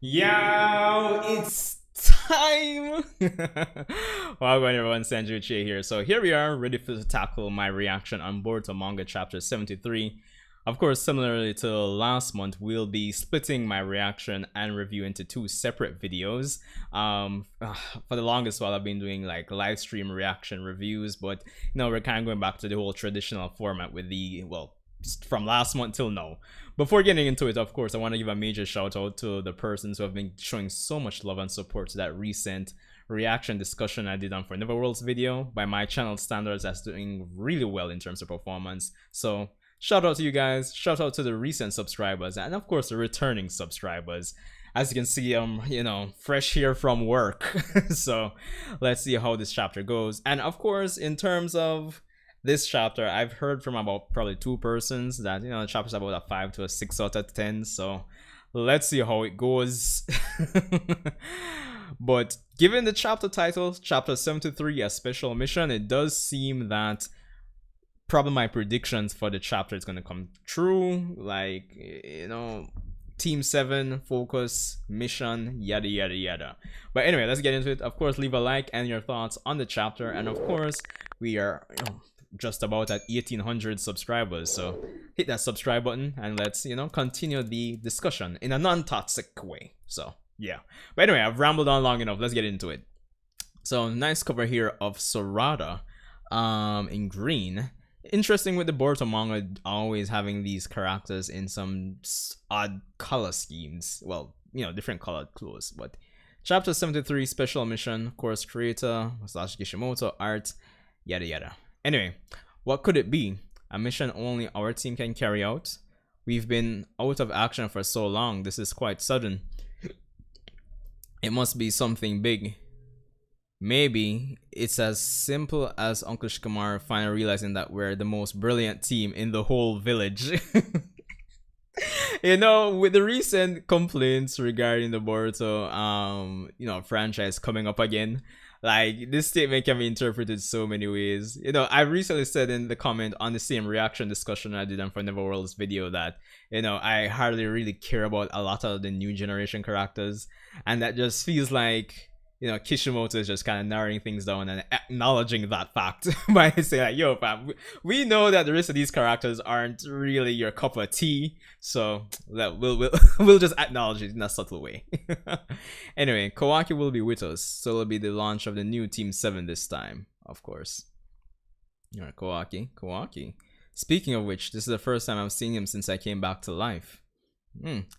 Yo, it's time! Welcome everyone, Sanjae here. So here we are, ready to tackle my reaction on Boruto Manga Chapter 73. Of course, similarly to last month, we'll be splitting my reaction and review into two separate videos. For the longest while, I've been doing like live stream reaction reviews, but we're kind of going back to the whole traditional format with the, well, from last month till now. Before getting into it, of course, I want to give a major shout out to the persons who have been showing so much love and support to that recent reaction discussion I did on For Neverworld's video. By my channel standards, that's doing really well in terms of performance. So shout out to you guys, shout out to the recent subscribers, and of course the returning subscribers. As you can see, I'm fresh here from work. So let's see how this chapter goes. And of course, in terms of this chapter, I've heard from about probably two persons that the chapter's about a 5 to a 6 out of 10. So let's see how it goes. But given the chapter title, chapter 73, a special mission, it does seem that probably my predictions for the chapter is going to come true. Like, Team 7, focus, mission, yada yada yada. But anyway, let's get into it. Of course, leave a like and your thoughts on the chapter. And of course, we are just about at 1800 subscribers, so hit that subscribe button and let's continue the discussion in a non-toxic way. So yeah, but anyway, I've rambled on long enough. Let's get into it. So nice cover here of Sorada in green. Interesting with the Boruto manga always having these characters in some odd color schemes, well, different colored clothes. But chapter 73, special mission, course creator Masashi Kishimoto, art, yada yada. Anyway, what could it be? A mission only our team can carry out? We've been out of action for so long, this is quite sudden. It must be something big. Maybe it's as simple as Uncle Shikamaru finally realizing that we're the most brilliant team in the whole village. With the recent complaints regarding the Boruto franchise coming up again, like, this statement can be interpreted so many ways. I recently said in the comment on the same reaction discussion I did on For Neverworld's video that, I hardly really care about a lot of the new generation characters. And that just feels like, Kishimoto is just kind of narrowing things down and acknowledging that fact by saying like, yo fam, we know that the rest of these characters aren't really your cup of tea, so that we'll just acknowledge it in a subtle way. Anyway, Kawaki will be with us, so it'll be the launch of the new Team 7 this time, of course. Alright, Kawaki. Speaking of which, this is the first time I've seen him since I came back to life.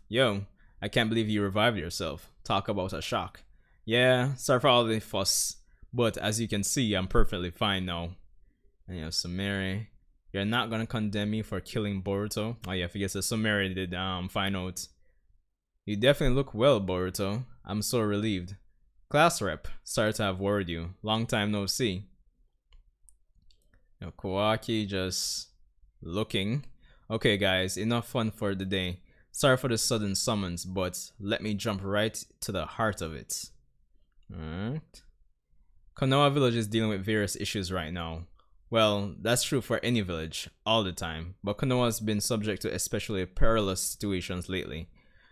Yo, I can't believe you revived yourself. Talk about a shock. Yeah, sorry for all the fuss, but as you can see, I'm perfectly fine now. And Sumeri, you're not gonna condemn me for killing Boruto? Oh yeah, I forget that Sumeri did find out. You definitely look well, Boruto. I'm so relieved. Class rep, sorry to have worried you. Long time no see. Kawaki just looking. Okay guys, enough fun for the day. Sorry for the sudden summons, but let me jump right to the heart of it. Alright. Konoha village is dealing with various issues right now. Well, that's true for any village, all the time, but Konoha has been subject to especially perilous situations lately.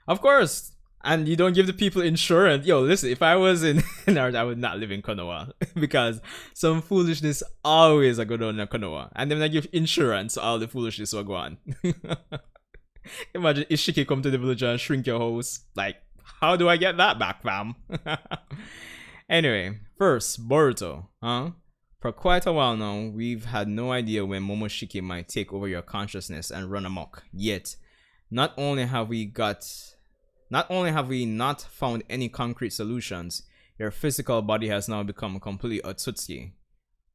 Of course! And you don't give the people insurance. Yo, listen, if I was in Naruto, I would not live in Konoha. Because some foolishness always go down in Konoha. And then I give insurance, all the foolishness will go on. Imagine Ishiki come to the village and shrink your house. Like, how do I get that back, fam? Anyway, first, Boruto, huh? For quite a while now, we've had no idea when Momoshiki might take over your consciousness and run amok. Yet, not only have we not found any concrete solutions, your physical body has now become completely Otsutsuki.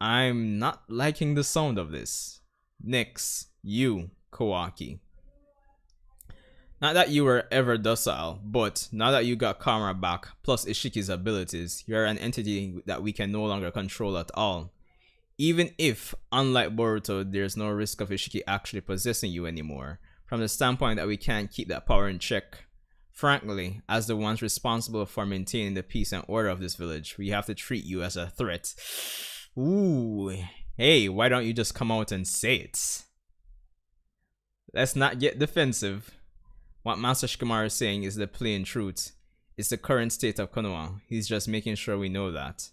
I'm not liking the sound of this. Next, you, Kawaki. Not that you were ever docile, but now that you got karma back, plus Ishiki's abilities, you're an entity that we can no longer control at all. Even if, unlike Boruto, there's no risk of Ishiki actually possessing you anymore, from the standpoint that we can't keep that power in check. Frankly, as the ones responsible for maintaining the peace and order of this village, we have to treat you as a threat. Ooh, hey, why don't you just come out and say it? Let's not get defensive. What Master Shikamaru is saying is the plain truth. It's the current state of Konoha. He's just making sure we know that.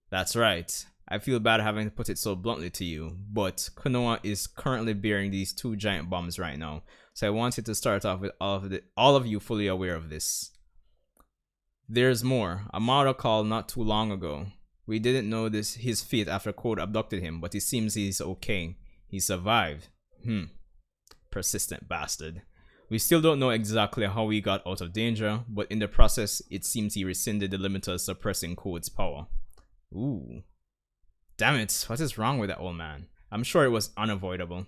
That's right. I feel bad having to put it so bluntly to you, but Konoha is currently bearing these two giant bombs right now. So I wanted to start off with all of you fully aware of this. There's more. Amado called not too long ago. We didn't know his fate after Code abducted him, but it seems he's okay. He survived. Persistent bastard. We still don't know exactly how he got out of danger, but in the process, it seems he rescinded the limiter suppressing Code's power. Ooh. Damn it, what is wrong with that old man? I'm sure it was unavoidable.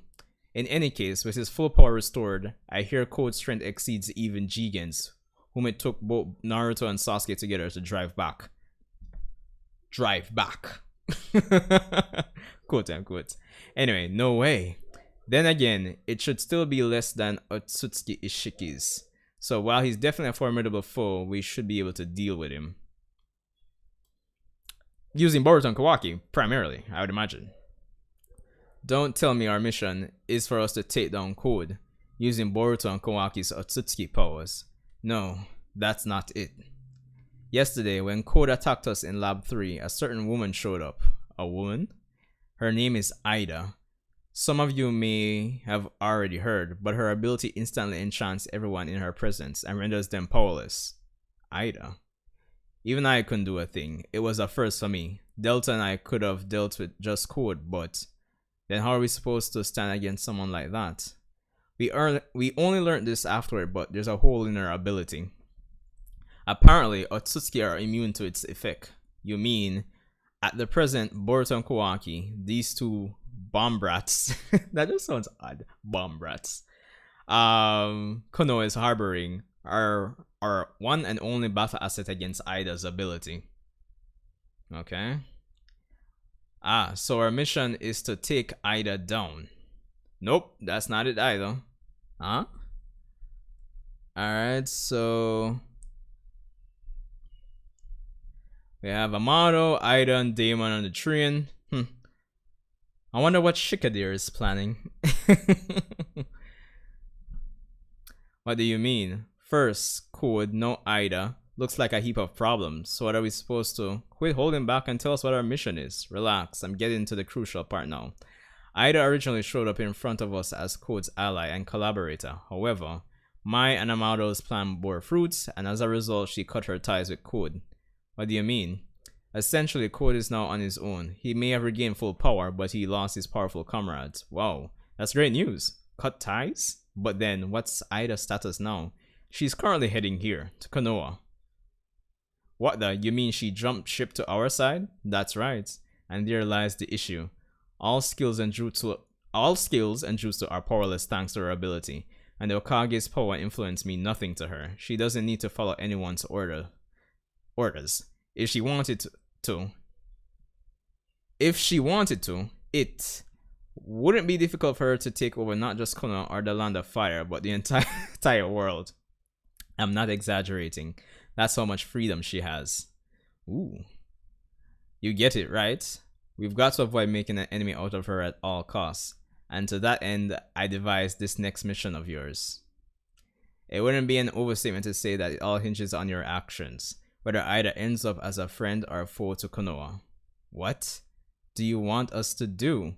In any case, with his full power restored, I hear Code's strength exceeds even Jigen's, whom it took both Naruto and Sasuke together to drive back. Drive back. Quote unquote. Anyway, no way. Then again, it should still be less than Otsutsuki Ishiki's. So while he's definitely a formidable foe, we should be able to deal with him. Using Boruto and Kawaki, primarily, I would imagine. Don't tell me our mission is for us to take down Code, using Boruto and Kawaki's Otsutsuki powers. No, that's not it. Yesterday, when Code attacked us in Lab 3, a certain woman showed up. A woman? Her name is Eida. Some of you may have already heard, but her ability instantly enchants everyone in her presence and renders them powerless. Eida. Even I couldn't do a thing. It was a first for me. Delta and I could have dealt with just Code, but then how are we supposed to stand against someone like that? We only learned this afterward, but there's a hole in her ability. Apparently, Otsutsuki are immune to its effect. You mean, at the present, Boruto and Kawaki, these two bomb brats, that just sounds odd, bomb brats, Konoha is harboring, are our one and only battle asset against Eida's ability. Okay. So our mission is to take Eida down. Nope, that's not it either. Huh? Alright, so we have Amado, Eida, and Daemon on the train. I wonder what Shikamaru is planning. What do you mean? First, Code, no Eida. Looks like a heap of problems. So what are we supposed to? Quit holding back and tell us what our mission is. Relax, I'm getting to the crucial part now. Eida originally showed up in front of us as Code's ally and collaborator. However, my and Amado's plan bore fruits, and as a result, she cut her ties with Code. What do you mean? Essentially, Code is now on his own. He may have regained full power, but he lost his powerful comrades. Wow, that's great news. Cut ties? But then, what's Eida's status now? She's currently heading here, to Konoha. What the? You mean she jumped ship to our side? That's right. And there lies the issue. All skills and jutsu are powerless thanks to her ability. And the Hokage's power and influence mean nothing to her. She doesn't need to follow anyone's orders. If she wanted to, it wouldn't be difficult for her to take over not just Konoha or the Land of Fire, but the entire world. I'm not exaggerating. That's how much freedom she has. Ooh. You get it, right? We've got to avoid making an enemy out of her at all costs. And to that end, I devised this next mission of yours. It wouldn't be an overstatement to say that it all hinges on your actions, whether Eida ends up as a friend or a foe to Konoha. What do you want us to do?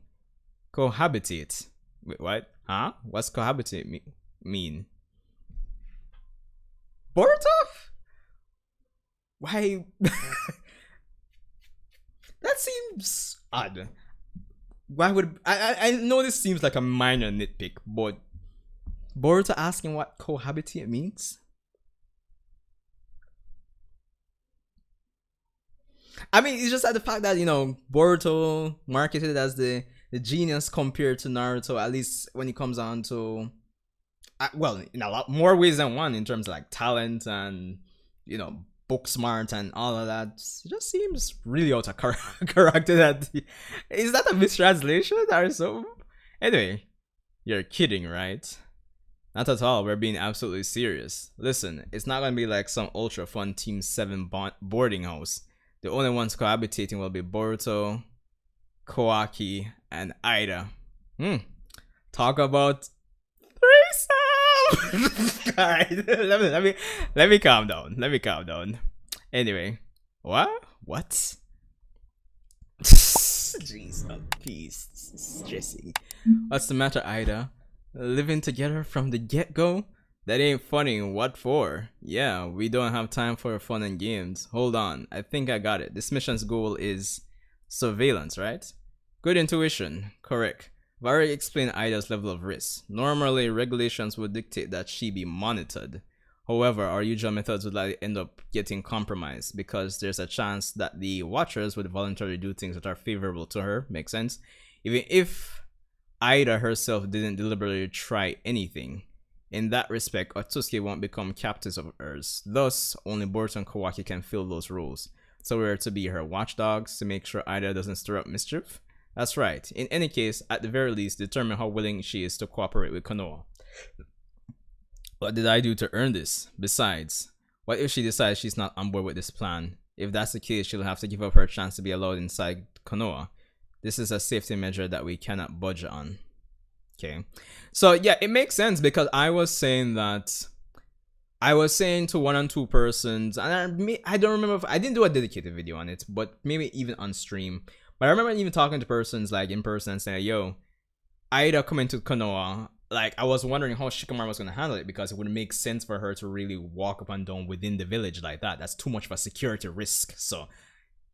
Cohabitate. Wait, what? Huh? What's cohabitate mean? Boruto? Why? That seems odd. Why would I know this seems like a minor nitpick, but Boruto asking what cohabitate means? I mean, it's just that the fact that, you know, Boruto marketed as the genius compared to Naruto, at least when it comes on to, well, in a lot more ways than one, in terms of like talent and, you know, book smart and all of that. It just seems really out of character. Is that a mistranslation or so? Anyway, you're kidding, right? Not at all. We're being absolutely serious. Listen, it's not gonna be like some ultra fun Team 7 boarding house. The only ones cohabitating will be Boruto, Kawaki, and Eida. Talk about threesome! All right, let me calm down. Let me calm down. Anyway, what? What? Jeez, peace, stressing. What's the matter, Ida? Living together from the get-go? That ain't funny. What for? Yeah, we don't have time for fun and games. Hold on, I think I got it. This mission's goal is surveillance, right? Good intuition. Correct. I've already explained Ida's level of risk. Normally, regulations would dictate that she be monitored. However, our usual methods would likely end up getting compromised because there's a chance that the Watchers would voluntarily do things that are favorable to her. Makes sense? Even if Eida herself didn't deliberately try anything. In that respect, Otsuki won't become captives of hers. Thus, only Boruto and Kawaki can fill those roles. So we're to be her watchdogs to make sure Eida doesn't stir up mischief? That's right. In any case, at the very least, determine how willing she is to cooperate with Konoha. What did I do to earn this? Besides, what if she decides she's not on board with this plan? If that's the case, she'll have to give up her chance to be allowed inside Konoha. This is a safety measure that we cannot budge on. Okay. So yeah, it makes sense because I was saying to one and two persons, and I don't remember if I didn't do a dedicated video on it, but maybe even on stream. But I remember even talking to persons like in person and saying, yo, Eida coming to Konoha, like I was wondering how Shikamaru was going to handle it because it would make sense for her to really walk up and down within the village like that. That's too much of a security risk. So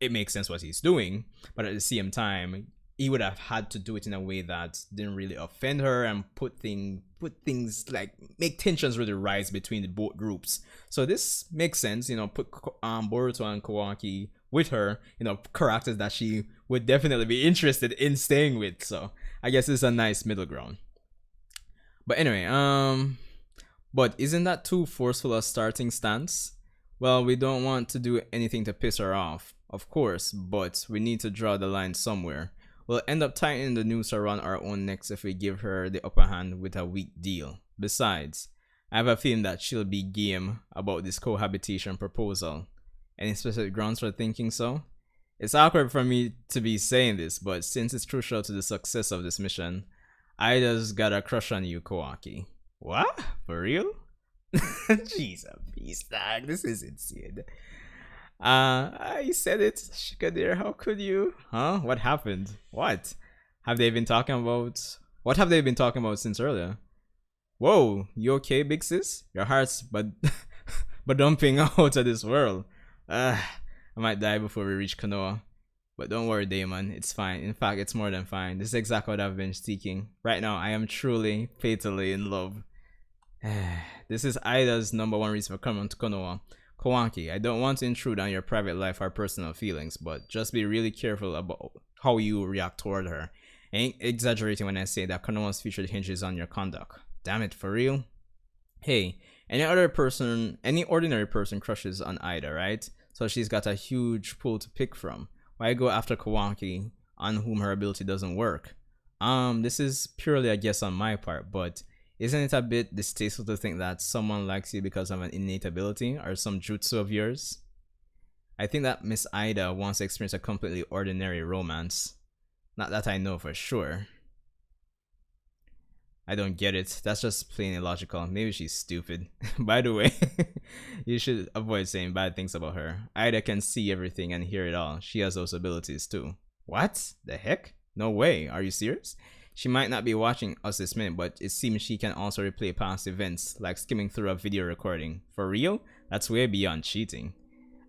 it makes sense what he's doing. But at the same time, he would have had to do it in a way that didn't really offend her and put things like make tensions really rise between the both groups. So this makes sense, you know, put Boruto and Kawaki with her, you know, characters that she would definitely be interested in staying with. So I guess it's a nice middle ground. But anyway, but isn't that too forceful a starting stance? Well, we don't want to do anything to piss her off, of course, but we need to draw the line somewhere. We'll end up tightening the noose around our own necks if we give her the upper hand with a weak deal. Besides, I have a feeling that she'll be game about this cohabitation proposal. Any specific grounds for thinking so? It's awkward for me to be saying this, but since it's crucial to the success of this mission, Ida's got a crush on you, Kawaki. What? For real? Jeez, beast dog. This is insane. I said it, Shikadir. How could you? Huh? What happened? What? Have they been talking about? What have they been talking about since earlier? Whoa, you okay, big sis? Your heart's but dumping out of this world. I might die before we reach Konoha. But don't worry, Daemon. It's fine. In fact, it's more than fine. This is exactly what I've been seeking. Right now, I am truly, fatally in love. This is Ida's #1 reason for coming to Konoha. Kawaki, I don't want to intrude on your private life or personal feelings, but just be really careful about how you react toward her. I ain't exaggerating when I say that Konoha's future hinges on your conduct. Damn it, for real? Hey, any ordinary person crushes on Eida, right? So she's got a huge pool to pick from. Why go after Kawaki, on whom her ability doesn't work? This is purely a guess on my part, but isn't it a bit distasteful to think that someone likes you because of an innate ability or some jutsu of yours? I think that Miss Eida wants to experience a completely ordinary romance. Not that I know for sure. I don't get it. That's just plain illogical. Maybe she's stupid. By the way, you should avoid saying bad things about her. Eida can see everything and hear it all. She has those abilities too. What? The heck? No way. Are you serious? She might not be watching us this minute, but it seems she can also replay past events, like skimming through a video recording. For real? That's way beyond cheating.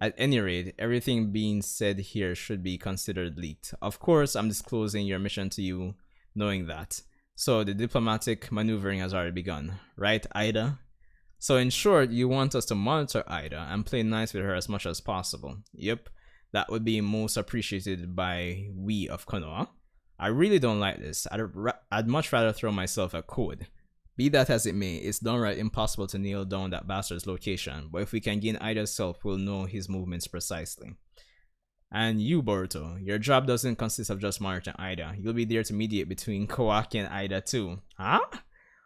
At any rate, everything being said here should be considered leaked. Of course, I'm disclosing your mission to you, knowing that. So the diplomatic maneuvering has already begun, right, Eida? So in short, you want us to monitor Eida and play nice with her as much as possible. Yep, that would be most appreciated by we of Konoha. I really don't like this. I'd much rather throw myself a code. Be that as it may, it's downright impossible to nail down that bastard's location, but if we can gain Eida's help, we'll know his movements precisely. And you, Boruto, your job doesn't consist of just monitoring Eida. You'll be there to mediate between Kawaki and Eida too. Huh?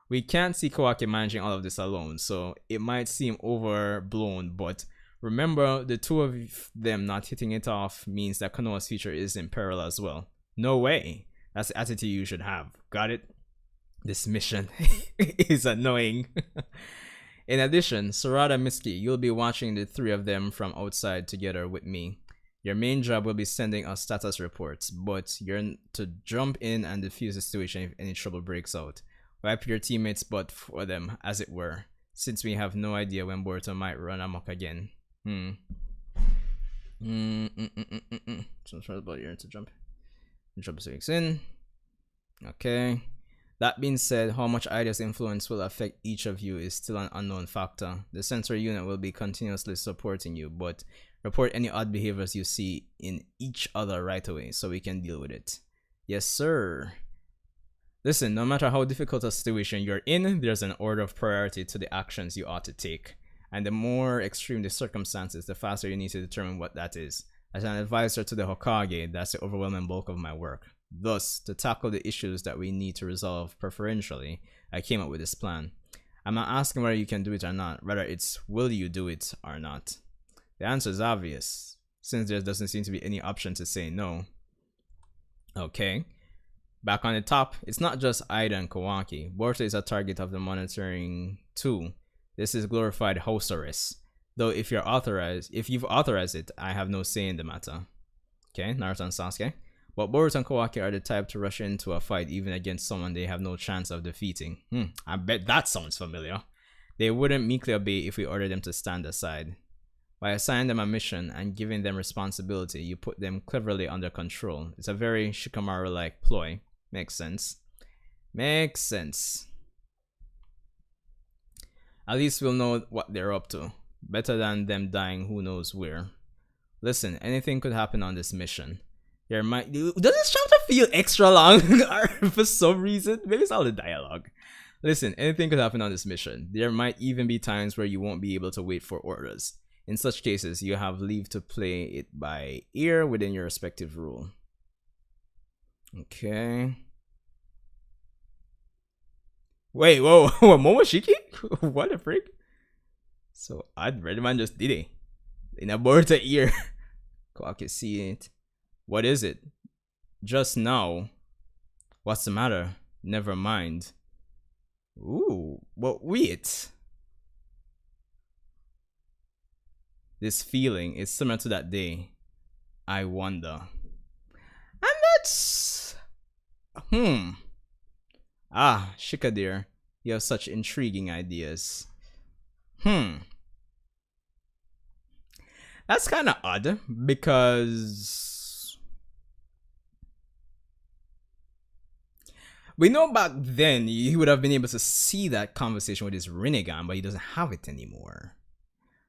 We can't see Kawaki managing all of this alone, so it might seem overblown, but remember, the two of them not hitting it off means that Konoha's future is in peril as well. No way. That's the attitude you should have. Got it? This mission is annoying. In addition, Sarada Miski, you'll be watching the three of them from outside together with me. Your main job will be sending us status reports, but you're to jump in and defuse the situation if any trouble breaks out. Wipe your teammates' butt for them, as it were, since we have no idea when Boruto might run amok again. So try about you to jump 6 in. Okay. That being said, how much Eida's influence will affect each of you is still an unknown factor. The sensory unit will be continuously supporting you, but report any odd behaviors you see in each other right away so we can deal with it. Yes, sir. Listen, no matter how difficult a situation you're in, there's an order of priority to the actions you ought to take. And the more extreme the circumstances, the faster you need to determine what that is. As an advisor to the Hokage, that's the overwhelming bulk of my work. Thus, to tackle the issues that we need to resolve preferentially, I came up with this plan. I'm not asking whether you can do it or not, rather it's will you do it or not. The answer is obvious, since there doesn't seem to be any option to say no. Okay. Back on the top, it's not just Eida and Kawaki. Boruto is a target of the monitoring too. This is glorified house arrest. Though if you've authorized it, I have no say in the matter. Okay, Naruto and Sasuke. But Boruto and Kawaki are the type to rush into a fight even against someone they have no chance of defeating. I bet that sounds familiar. They wouldn't meekly obey if we ordered them to stand aside. By assigning them a mission and giving them responsibility, you put them cleverly under control. It's a very Shikamaru-like ploy. Makes sense. Makes sense. At least we'll know what they're up to. Better than them dying who knows where. Listen, anything could happen on this mission. There might... Does this chapter feel extra long? For some reason? Maybe it's all the dialogue. Listen, anything could happen on this mission. There might even be times where you won't be able to wait for orders. In such cases, you have leave to play it by ear within your respective rule. Okay. Wait, whoa, Momoshiki? What the freak? So I'd read man just did it. In a Boruto ear. I can see it. What is it? Just now. What's the matter? Never mind. Ooh, but wait. This feeling is similar to that day. I wonder. And that's... Ah, Shika dear. You have such intriguing ideas. That's kind of odd because we know back then he would have been able to see that conversation with his Rinnegan, but he doesn't have it anymore.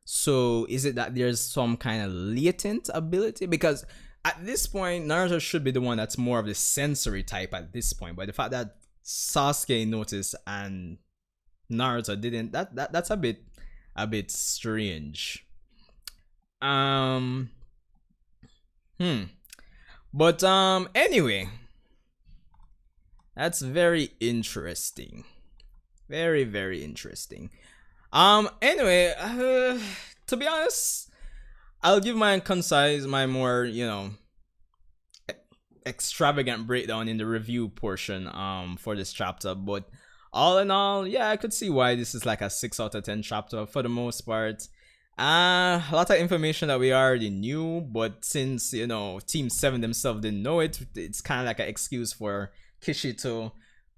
So is it that there's some kind of latent ability? Because at this point, Naruto should be the one that's more of the sensory type at this point. But the fact that Sasuke noticed and Naruto didn't, that's a bit strange. But anyway, that's very interesting. Very, very interesting. Anyway, to be honest, I'll give my concise, my more, you know, extravagant breakdown in the review portion for this chapter. But all in all, yeah, I could see why this is like a 6 out of 10 chapter for the most part. A lot of information that we already knew, but since, you know, Team 7 themselves didn't know it, it's kind of like an excuse for Kishi to,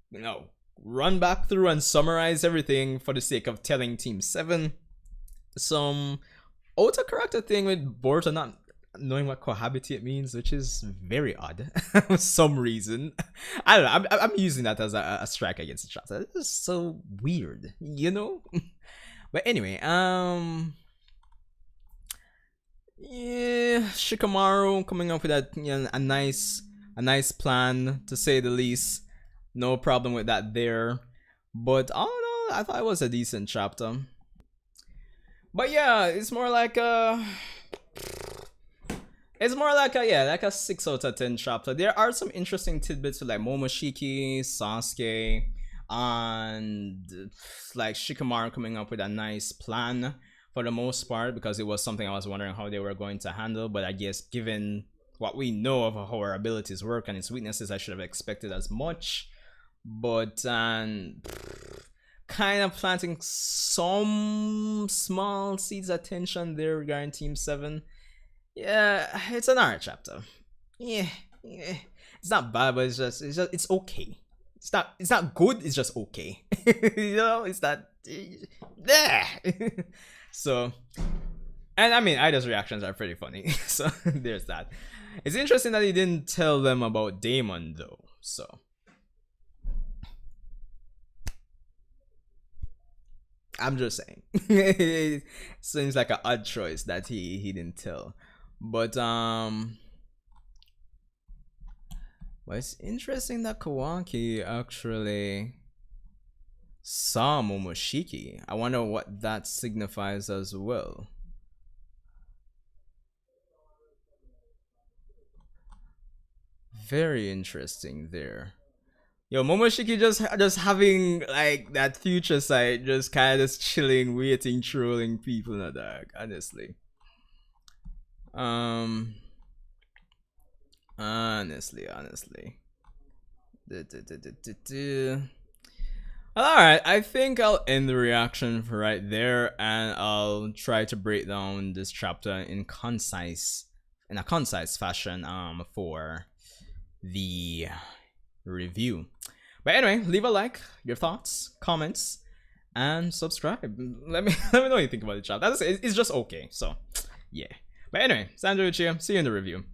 you know, run back through and summarize everything for the sake of telling Team 7 some outer character thing with Boruto not knowing what cohabitate means, which is very odd for some reason. I don't know, I'm using that as a strike against the chapter. It's so weird, you know. But anyway, yeah, Shikamaru coming up with that, you know, a nice plan, to say the least. No problem with that there. But I don't know, I thought it was a decent chapter. But yeah, it's more like a yeah, like a 6 out of 10 chapter. There are some interesting tidbits with like Momoshiki, Sasuke, and like Shikamaru coming up with a nice plan for the most part, because it was something I was wondering how they were going to handle. But I guess given what we know of how her abilities work and its weaknesses, I should have expected as much. but kind of planting some small seeds of tension there regarding Team 7. Yeah, it's an art chapter. Yeah, yeah. It's not bad, but it's okay. It's not good, it's just okay. You know, it's not yeah. So, and I mean, Ida's reactions are pretty funny. So there's that. It's interesting that he didn't tell them about Daemon though. So I'm just saying. It seems like an odd choice that he didn't tell. But well, it's interesting that Kawaki actually saw Momoshiki. I wonder what that signifies as well. Very interesting there. Yo, Momoshiki just having like that future sight, just kind of just chilling, waiting, trolling people in the dark. Honestly, um, honestly. All right, I think I'll end the reaction right there, and I'll try to break down this chapter in a concise fashion, for the review. But anyway, leave a like, your thoughts, comments, and subscribe. Let me know what you think about the chapter. It's just okay. So yeah. But anyway, Sanjae Uchiha. See you in the review.